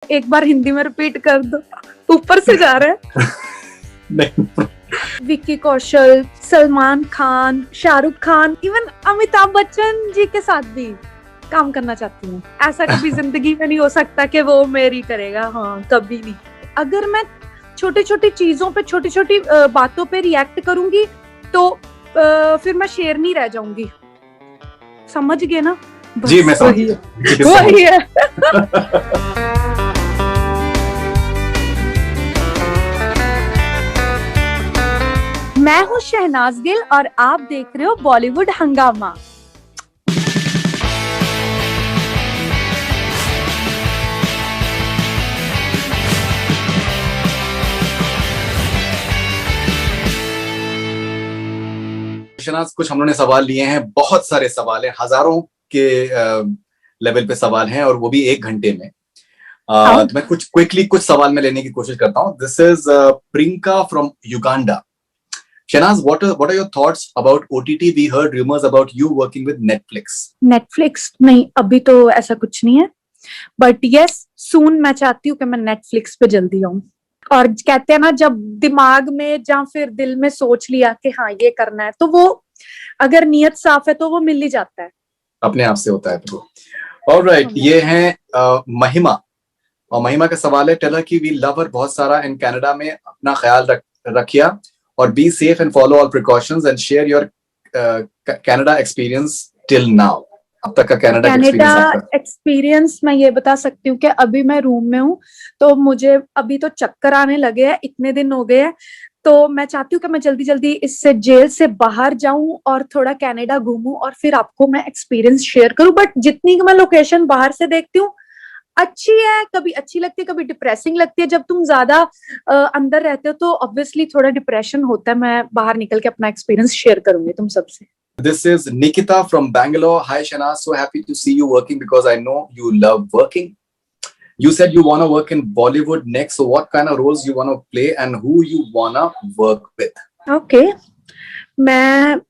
एक बार हिंदी में रिपीट कर दो, ऊपर से जा रहा है। नहीं, विक्की कौशल, सलमान खान, शाहरुख खान, इवन अमिताभ बच्चन जी के साथ भी काम करना चाहती हूँ। ऐसा कभी जिंदगी में नहीं हो सकता कि वो मेरी करेगा, हाँ कभी नहीं। अगर मैं छोटी छोटी चीजों पे, छोटी छोटी बातों पे रिएक्ट करूंगी तो फिर मैं शेर नहीं रह जाऊंगी। समझ गए ना? जी मैं समझ वही है। मैं हूँ शहनाज गिल और आप देख रहे हो बॉलीवुड हंगामा। शहनाज, कुछ हम लोगों ने सवाल लिए हैं, बहुत सारे सवाल हैं, हजारों के लेवल पे सवाल हैं और वो भी 1 घंटे में। तो मैं कुछ क्विकली कुछ सवाल में लेने की कोशिश करता हूँ। This is Priyanka from Uganda. Shanaz, what are your thoughts about OTT? We heard rumors about you working with Netflix. Netflix नहीं, अभी तो ऐसा कुछ नहीं है, बट यस सून मैं चाहती हूँ कि मैं Netflix पे जल्दी आऊँ। और कहते हैं ना, जब दिमाग में या फिर दिल में सोच लिया कि हाँ ये करना है, तो वो अगर नियत साफ है तो वो मिल ही जाता है, अपने आप से होता है। तो ऑलराइट, ये है महिमा, और महिमा का सवाल है, टेल हर कि वी लव हर बहुत सारा इन कनाडा में, अपना ख्याल रखिया और be safe and follow all precautions and share your Canada experience till now. अब तक का कनाडा एक्सपीरियंस मैं ये बता सकती हूँ कि अभी मैं रूम में हूँ, तो मुझे अभी तो चक्कर आने लगे हैं, इतने दिन हो गए हैं। तो मैं चाहती हूँ कि मैं जल्दी जल्दी इससे जेल से बाहर जाऊं और थोड़ा कनाडा घूमूं और फिर आपको मैं एक्सपीरियंस शेयर करूं। बट जितनी मैं लोकेशन बाहर से देखती हूँ अच्छी है, कभी अच्छी लगती है, कभी डिप्रेसिंग लगती है। जब तुम ज्यादा अंदर रहते हो तो ऑब्वियसली थोड़ा डिप्रेशन होता है। मैं बाहर निकल के अपना एक्सपीरियंस शेयर करूंगी तुम सबसे। This is Nikita from Bangalore. Hi Shanaz, so happy to see you working because I know you love working. You said you want to work in Bollywood next, so what kind of roles you want to play and who you want to work with? Okay, मैं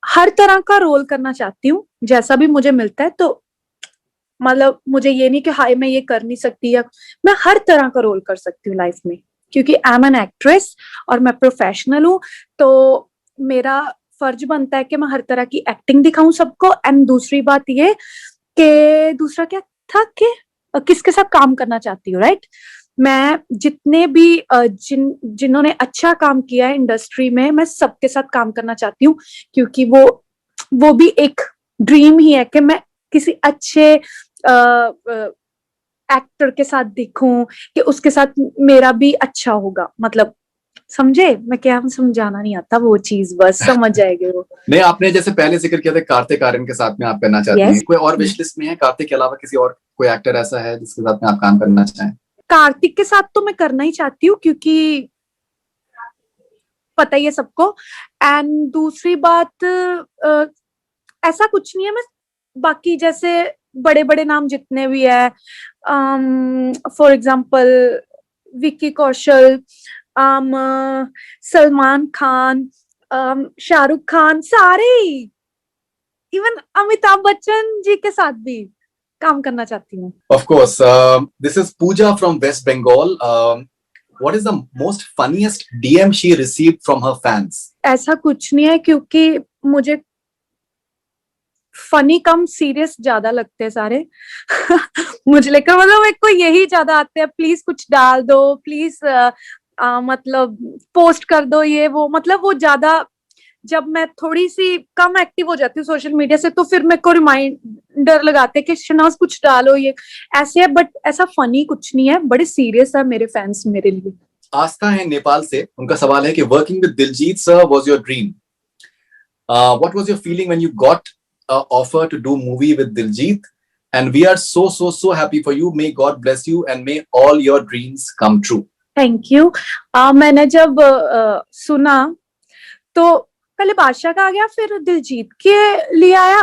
हर तरह का role करना चाहती हूँ, जैसा भी मुझे मिलता है। तो मतलब मुझे ये नहीं कि हाय मैं ये कर नहीं सकती, या मैं हर तरह का रोल कर सकती हूँ लाइफ में, क्योंकि आई एम एन एक्ट्रेस और मैं प्रोफेशनल हूँ। तो मेरा फर्ज बनता है कि मैं हर तरह की एक्टिंग दिखाऊं सबको। एंड दूसरी बात ये कि दूसरा क्या था कि किसके साथ काम करना चाहती हूँ, राइट? मैं जितने भी जिन्होंने अच्छा काम किया है इंडस्ट्री में, मैं सबके साथ काम करना चाहती हूँ, क्योंकि वो भी एक ड्रीम ही है कि मैं किसी अच्छे एक्टर के साथ दिखूं, कि उसके साथ मेरा भी अच्छा होगा। मतलब समझे मैं क्या, हम समझाना नहीं आता वो चीज, बस समझ जाएंगे वो। नहीं, आपने जैसे पहले जिक्र किया था कार्तिक आर्यन के साथ में आप करना चाहती हैं, कोई और विश लिस्ट में है कार्तिक के अलावा किसी और कोई एक्टर ऐसा है जिसके साथ में आप काम करना चाहें? कार्तिक के साथ तो मैं करना ही चाहती हूँ, क्योंकि पता ही है सबको। एंड दूसरी बात ऐसा कुछ नहीं है, मैं बाकी जैसे बड़े बड़े नाम जितने भी है, फॉर एग्जाम्पल विक्की कौशल, सलमान खान, शाहरुख खान, सारे, इवन अमिताभ बच्चन जी के साथ भी काम करना चाहती हूँ। Of course, this is Pooja from West Bengal. What is the most funniest DM she received from her fans? ऐसा कुछ नहीं है, क्योंकि मुझे फनी कम सीरियस ज्यादा लगते हैं सारे। मुझे लेकर मतलब मेरे को यही ज्यादा आते हैं, प्लीज कुछ डाल दो, प्लीज मतलब पोस्ट कर दो ये वो। मतलब वो ज्यादा, जब मैं थोड़ी सी कम एक्टिव हो जाती हूँ सोशल मीडिया से, तो फिर मेरे को रिमाइंडर लगाते हैं कि शनाज कुछ डालो, ये ऐसे है। बट ऐसा फनी कुछ नहीं है, बड़े सीरियस है मेरे फैंस मेरे लिए। आस्था है नेपाल से, उनका सवाल है कि working with Diljit sir was your dream, what was your feeling when you got offer to do movie with Diljit, and we are so happy for you. May God bless you and may all your dreams come true. Thank you. मैंने जब सुना तो पहले बादशाह का आ गया, फिर दिलजीत के लिए आया।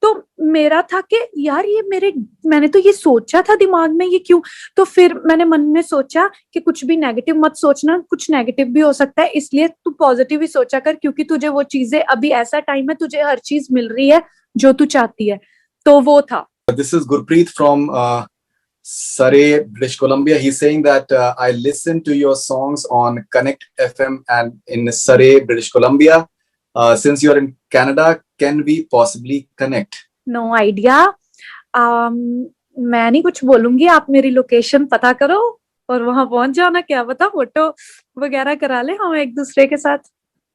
तो मेरा था कि यार ये मैंने तो ये सोचा था दिमाग में, ये क्यों? तो फिर मैंने मन में सोचा कि कुछ भी नेगेटिव मत सोचना, कुछ नेगेटिव भी हो सकता है, इसलिए तू पॉजिटिव ही सोचा कर, क्योंकि तुझे वो चीजें, अभी ऐसा टाइम है तुझे हर चीज मिल रही है जो तू चाहती है। तो वो था This is Gurpreet from Surrey, British Columbia. He's saying that I listen to your songs on Connect FM and in Surrey, British Columbia. Since you're in Canada, can we possibly connect? No idea. मैं नहीं कुछ बोलूंगी, आप मेरी location पता करो और वहां पहुंच जाओ ना, क्या पता फोटो वगैरह करा ले हम एक दूसरे के साथ।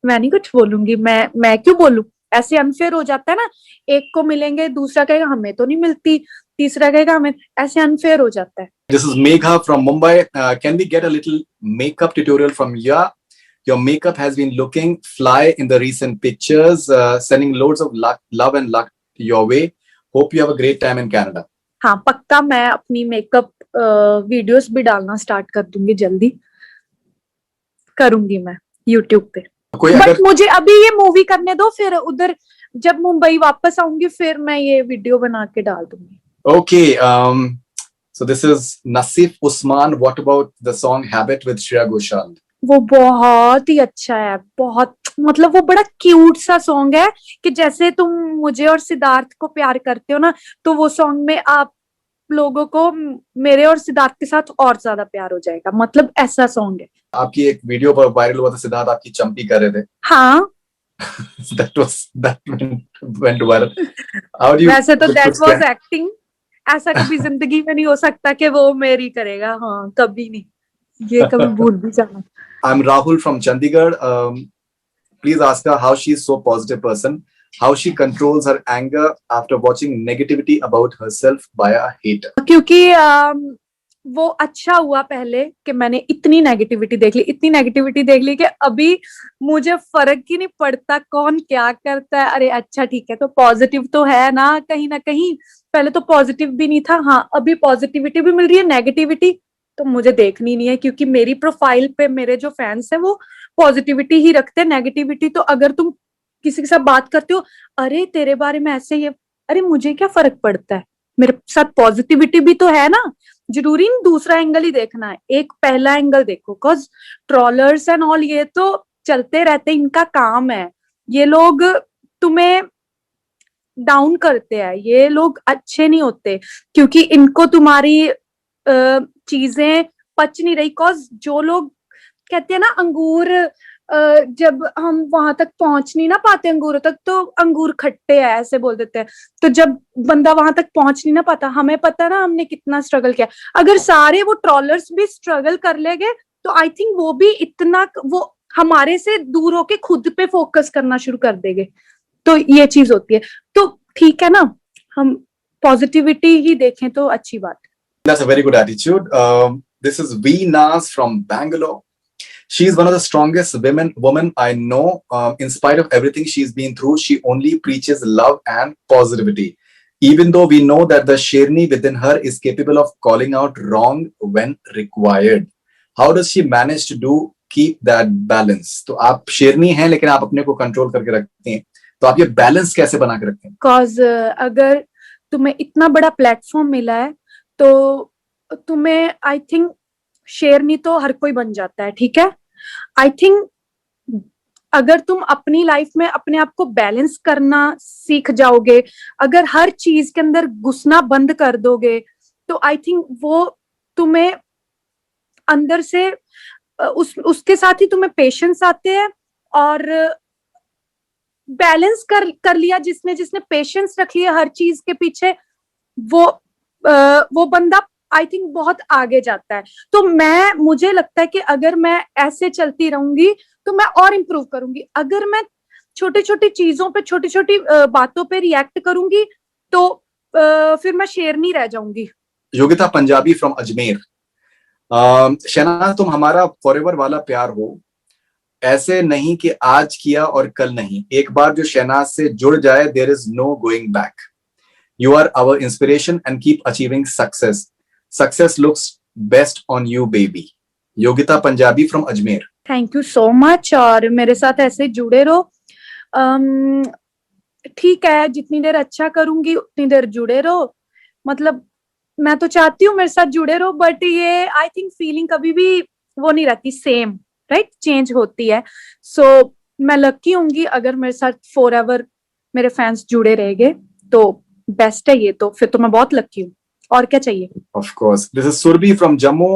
मैं नहीं कुछ बोलूंगी, मैं क्यों बोलूं, ऐसे अनफेयर हो जाता है ना, एक को मिलेंगे दूसरा कहेगा हमें तो नहीं मिलती, तीसरा कहेगा हमें, ऐसे अनफेयर हो जाता है। This is Megha from Mumbai. Can we get a little makeup tutorial from you? Your makeup has been looking fly in the recent pictures. Sending loads of love and luck your way. Hope you have a great time in Canada. हाँ पक्का, मैं अपनी makeup videos भी डालना start कर दूंगी, जल्दी करूंगी मैं YouTube पे। बट मुझे अभी ये मूवी करने दो, फिर उधर जब मुंबई वापस आऊंगी फिर मैं ये वीडियो बना के डाल दूंगी। Okay, so this is Nasif Usman. What about the song Habit with Shreya Ghoshal? वो बहुत ही अच्छा है, बहुत, मतलब वो बड़ा क्यूट सा सॉन्ग है कि जैसे तुम मुझे और सिद्धार्थ को प्यार करते हो ना, तो वो सॉन्ग में आप लोगों को मेरे और सिद्धार्थ के साथ और ज्यादा प्यार हो जाएगा, मतलब ऐसा सॉन्ग है। आपकी एक वीडियो पर वायरल हुआ था, सिद्धार्थ आपकी चंपी कर रहे थे। हाँ that went viral. How do you? वैसे तो that was acting, ऐसा कभी जिंदगी में नहीं हो सकता कि वो मेरी करेगा, हाँ कभी नहीं, ये कभी भूल भी जाना। I'm Rahul from Chandigarh. Please ask her how she is so positive person, how she controls her anger after watching negativity about herself by a hater. क्योंकि वो अच्छा हुआ पहले कि मैंने इतनी नेगेटिविटी देख ली कि अभी मुझे फर्क ही नहीं पड़ता कौन क्या करता है। अरे अच्छा ठीक है, तो पॉजिटिव तो है ना कहीं, पहले तो पॉजिटिव भी नहीं था, हाँ अभी पॉजिटिविटी भी मिल रही है, नेगेटिविटी तो मुझे देखनी नहीं है, क्योंकि मेरी प्रोफाइल पे मेरे जो फैंस हैं वो पॉजिटिविटी ही रखते हैं। नेगेटिविटी तो अगर तुम किसी के साथ बात करते हो, अरे तेरे बारे में ऐसे ही, अरे मुझे क्या फर्क पड़ता है, मेरे साथ पॉजिटिविटी भी तो है ना, जरूरी नहीं दूसरा एंगल ही देखना है, एक पहला एंगल देखो। बिकॉज ट्रोलर्स एंड ऑल ये तो चलते रहते, इनका काम है, ये लोग तुम्हें डाउन करते हैं, ये लोग अच्छे नहीं होते, क्योंकि इनको तुम्हारी चीजें पच नहीं रही। बिकॉज जो लोग कहते हैं ना अंगूर, जब हम वहां तक पहुंच नहीं ना पाते अंगूरों तक, तो अंगूर खट्टे हैं ऐसे बोल देते हैं। तो जब बंदा वहां तक पहुंच नहीं ना पाता, हमें पता ना हमने कितना स्ट्रगल किया, अगर सारे वो ट्रोलर्स भी स्ट्रगल कर लेंगे तो आई थिंक वो भी इतना, वो हमारे से दूर होके खुद पे फोकस करना शुरू कर देंगे। तो ये चीज होती है, तो ठीक है ना, हम पॉजिटिविटी ही देखें तो अच्छी बात। That's a very good attitude. This is V Naz from Bangalore. She's one of the strongest women I know. In spite of everything she's been through, she only preaches love and positivity. Even though we know that the Sherni within her is capable of calling out wrong when required. How does she manage to keep that balance? तो आप शेरनी हैं लेकिन आप अपने को control करके रखते हैं, तो आप ये बैलेंस कैसे बना के रखते हैं? Cause अगर तुम्हें इतना बड़ा प्लेटफॉर्म मिला है तो तुम्हें, आई थिंक शेरनी तो हर कोई बन जाता है, ठीक है। आई थिंक अगर तुम अपनी लाइफ में अपने आप को बैलेंस करना सीख जाओगे, अगर हर चीज के अंदर घुसना बंद कर दोगे, तो आई थिंक वो तुम्हें अंदर से उसके साथ ही तुम्हें पेशेंस आते हैं, और बैलेंस कर लिया जिसने पेशेंस रख लिया हर चीज के पीछे, वो बंदा आई थिंक बहुत आगे जाता है। तो मुझे लगता है कि अगर मैं ऐसे चलती रहूंगी तो मैं और इम्प्रूव करूंगी। अगर मैं छोटी छोटी चीजों पे, छोटी छोटी बातों पे रिएक्ट करूंगी तो फिर मैं शेरनी रह जाऊंगी। योगिता पंजाबी फ्रॉम अजमेर। शहनाज, तुम हमारा फॉरएवर वाला प्यार हो, ऐसे नहीं कि आज किया और कल नहीं, एक बार जो शहनाज से जुड़ जाए there is no going back. You are our inspiration and keep achieving success. Success looks best on you, baby. Yogita Punjabi from Ajmer. Thank you so much. और मेरे साथ ऐसे जुड़े रहो। ठीक है, जितनी देर अच्छा करूंगी उतनी देर जुड़े रहो। मतलब मैं तो चाहती हूँ मेरे साथ जुड़े रहो, बट ये आई थिंक फीलिंग कभी भी वो नहीं रहती सेम, राइट, चेंज होती है। सो मैं लकी होंगी अगर मेरे साथ फॉरएवर मेरे फैंस जुड़े रहेंगे, तो बेस्ट है ये तो, फिर तो मैं बहुत लकी हूँ, और क्या चाहिए। Of course. This is Surbi from Jammu.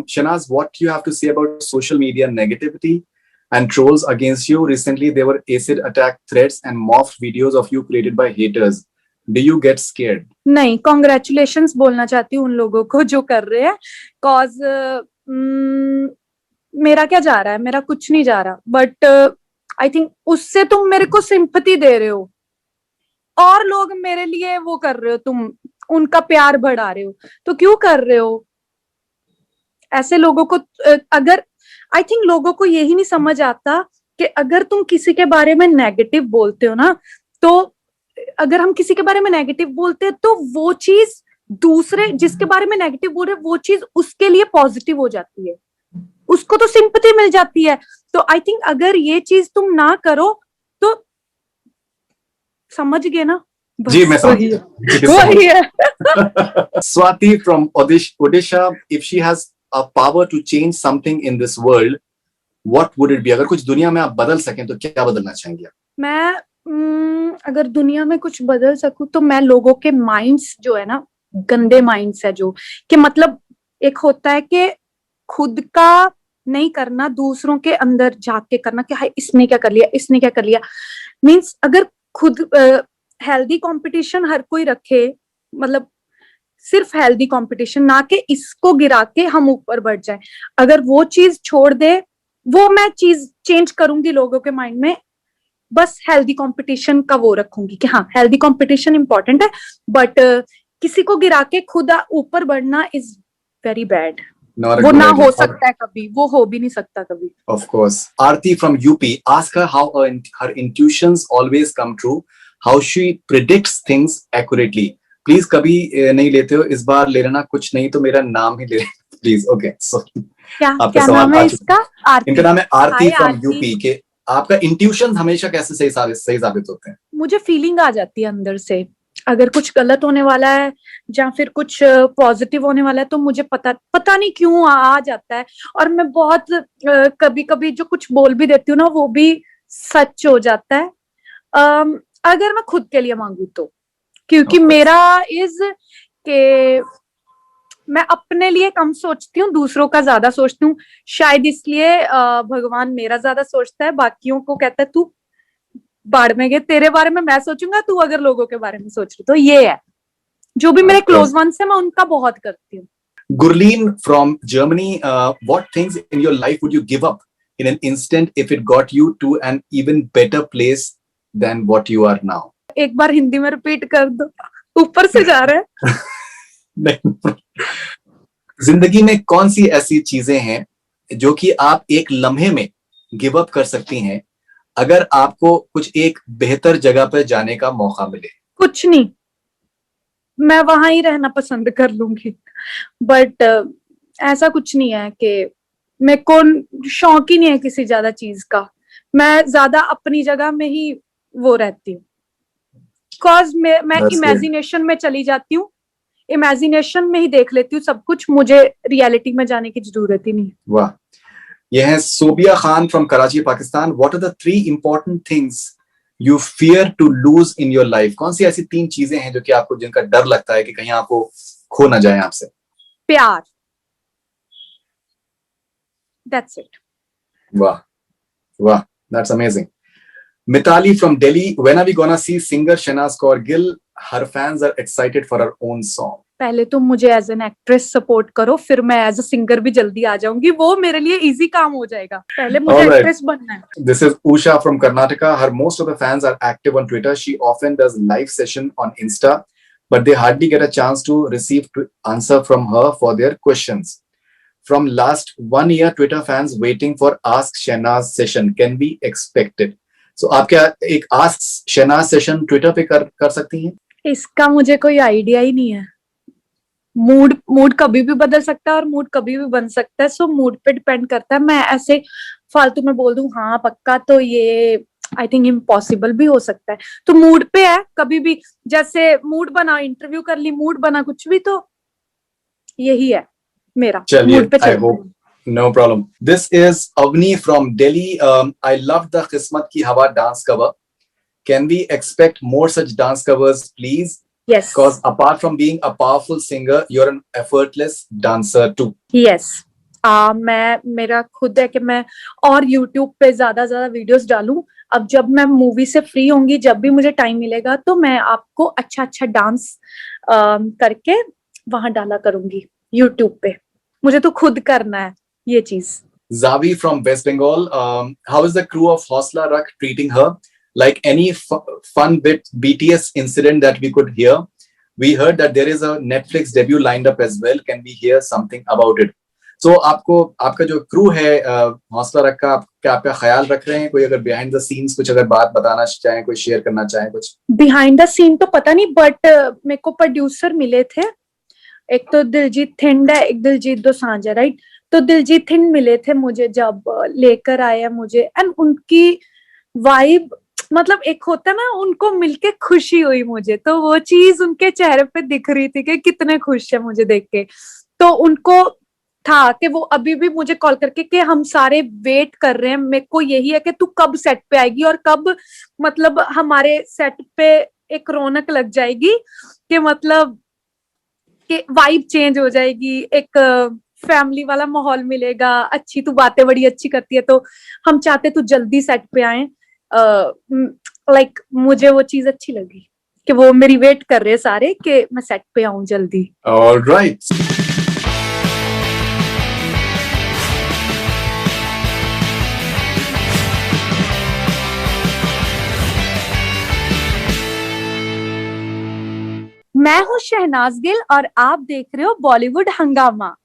Shanaz, what do you have to say about social media negativity and trolls against you? Recently, there were acid attack threats and morphed videos of you created by haters. Do you get scared? नहीं, congratulations बोलना चाहती हूँ उन लोगों को जो कर रहे हैं, कॉज मेरा क्या जा रहा है, मेरा कुछ नहीं जा रहा, बट आई थिंक उससे तुम मेरे को सिंपैथी दे रहे हो, और लोग मेरे लिए वो कर रहे हो, तुम उनका प्यार बढ़ा रहे हो, तो क्यों कर रहे हो ऐसे लोगों को। अगर आई थिंक लोगों को यही नहीं समझ आता कि अगर तुम किसी के बारे में नेगेटिव बोलते हो ना, तो अगर हम किसी के बारे में नेगेटिव बोलते हैं तो वो चीज दूसरे जिसके बारे में नेगेटिव बोल रहे वो चीज उसके लिए पॉजिटिव हो जाती है, उसको तो सिंपैथी मिल जाती है। तो आई थिंक अगर ये चीज तुम ना करो तो समझ गए ना। जी मैं समझ वही है। Swati from Odisha, if she has a power to change something in this world, what would it be? अगर कुछ दुनिया में आप बदल सकें तो क्या बदलना चाहेंगे आप? मैं अगर दुनिया में कुछ बदल सकूं तो मैं लोगों के माइंड्स जो है ना, गंदे माइंड्स है जो, कि मतलब एक होता है कि खुद का नहीं करना, दूसरों के अंदर जाके करना कि हाय इसने क्या कर लिया, इसने क्या कर लिया। मींस अगर खुद हेल्दी कंपटीशन हर कोई रखे, मतलब सिर्फ हेल्दी कंपटीशन, ना कि इसको गिरा के हम ऊपर बढ़ जाए, अगर वो चीज छोड़ दे, वो मैं चीज चेंज करूंगी लोगों के माइंड में। बस हेल्दी कंपटीशन का वो रखूंगी कि हाँ हेल्दी कंपटीशन इंपॉर्टेंट है, बट किसी को गिरा के खुद ऊपर बढ़ना इज वेरी बैड। वो ना हो सकता है कभी, वो हो भी नहीं सकता कभी। Of course. Aarti from UP, ask her how her intuitions always come true, how she predicts things accurately. Please कभी नहीं लेते हो, इस बार ले लेना, कुछ नहीं तो मेरा नाम ही ले लेना प्लीज। ओके, सो क्या नाम है इसका? आरती। इनका नाम है आरती फ्रॉम यूपी। के आपका इंट्यूशन हमेशा कैसे सही साबित होते हैं? मुझे फीलिंग आ जाती है अंदर से, अगर कुछ गलत होने वाला है या फिर कुछ पॉजिटिव होने वाला है तो मुझे पता नहीं क्यों आ जाता है, और मैं बहुत कभी कभी जो कुछ बोल भी देती हूँ ना वो भी सच हो जाता है, अगर मैं खुद के लिए मांगू तो, क्योंकि मेरा इज के मैं अपने लिए कम सोचती हूँ, दूसरों का ज्यादा सोचती हूँ, शायद इसलिए भगवान मेरा ज्यादा सोचता है, बाकियों को कहता है तू बाढ़ में गए, तेरे बारे में मैं सोचूंगा, तू अगर लोगों के बारे में सोच रही तो ये है। जो भी मेरे क्लोज वंस है मैं उनका बहुत करती हूँ। Gurleen from Germany, what things in your life would you give up in an instant if it got you to an even better place than what you are now? एक बार हिंदी में रिपीट कर दो, ऊपर से जा रहा है। जिंदगी में कौन सी ऐसी चीजें हैं जो कि आप एक लम्हे में गिव अप कर सकती हैं अगर आपको कुछ एक बेहतर जगह पर जाने का मौका मिले? कुछ नहीं, मैं वहां ही रहना पसंद कर लूंगी, बट ऐसा कुछ नहीं है कि मेरे को शौक ही नहीं है किसी ज्यादा चीज का, मैं ज्यादा अपनी जगह में ही वो रहती हूँ, बिकॉज मैं इमेजिनेशन में चली जाती हूँ, इमेजिनेशन में ही देख लेती हूँ सब कुछ, मुझे रियलिटी में जाने की जरूरत ही नहीं। वाह, यह है Sobia Khan from Karachi Pakistan. What are the 3 important things you fear to lose in your life? कौन सी ऐसी 3 चीजें हैं जो कि आपको जिनका डर लगता है कि कहीं आपको खो ना जाए आपसे? प्यार, दैट्स इट। वाह वाह, that's amazing. Mitali from Delhi, when are we gonna see singer Shehnaz Kaur Gill? Her fans are excited for her own song. पहले तो मुझे एज एन एक्ट्रेस सपोर्ट करो, फिर मैं एज अ सिंगर भी जल्दी आ जाऊंगी, वो मेरे लिए इजी काम हो जाएगा, पहले मुझे एक्ट्रेस बनना है। This is Usha from Karnataka. Her most of the fans are active on Twitter. She often does live session on Insta, but they hardly get a chance to receive answer from her for their questions. From last 1 year, Twitter fans waiting for Ask Shehnaz session can be expected. So आप क्या एक ask Shehnaaz session Twitter पे कर सकती हैं? इसका मुझे कोई आइडिया ही नहीं है, मूड कभी भी बदल सकता है और मूड कभी भी बन सकता है, सो मूड पे डिपेंड करता है। मैं ऐसे फालतू में बोल दूं हाँ पक्का, तो ये आई थिंक इम्पॉसिबल भी हो सकता है, तो मूड पे है, कभी भी जैसे मूड बना इंटरव्यू कर ली, मूड बना कुछ भी, तो यही है मेरा मूड पे चल। No problem. This is Avni from Delhi. I loved the Qismat Ki Hawa dance cover. Can we expect more such dance covers, please? Yes. Because apart from being a powerful singer, you're an effortless dancer too. Yes. मेरा खुद है कि मैं और YouTube पे ज्यादा videos डालूं। अब जब मैं मूवी से फ्री होंगी, जब भी मुझे टाइम मिलेगा, तो मैं आपको अच्छा डांस करके वहां डाला करूंगी YouTube पे। मुझे तो खुद करना है ये चीज। Zavi from West Bengal, how is the crew of Hausla Rakh treating her? Like any fun bit BTS incident that we could hear? We heard that there is a Netflix debut lined up as well. Can we hear something about it? So आपका जो crew है हौसला रख का, क्या आपका ख्याल रख रहे हैं? कोई अगर बिहाइंड द सीन्स कुछ अगर बात बताना चाहें, कोई शेयर करना चाहें कुछ? बिहाइंड द सीन तो पता नहीं, बट मेरे को प्रोड्यूसर मिले थे। एक तो दिलजीत थिंड है, एक दिलजीत दोसांझ है, राइट? तो दिलजीत थिंड मिले थे मुझे जब लेकर आए मुझे, एंड उनकी वाइब, मतलब एक होता है ना, उनको मिलके खुशी हुई मुझे, तो वो चीज उनके चेहरे पे दिख रही थी कि कितने खुश है मुझे देख के। तो उनको था कि वो अभी भी मुझे कॉल करके कि हम सारे वेट कर रहे हैं, मेरे को यही है कि तू कब सेट पे आएगी और कब मतलब हमारे सेट पे एक रौनक लग जाएगी, कि मतलब कि वाइब चेंज हो जाएगी, एक फैमिली वाला माहौल मिलेगा, अच्छी तू बातें बड़ी अच्छी करती है, तो हम चाहते तू जल्दी सेट पे आए। लाइक मुझे वो चीज अच्छी लगी कि वो मेरी वेट कर रहे हैं सारे कि मैं सेट पे आऊं जल्दी। ऑलराइट। मैं हूं शहनाज गिल और आप देख रहे हो बॉलीवुड हंगामा।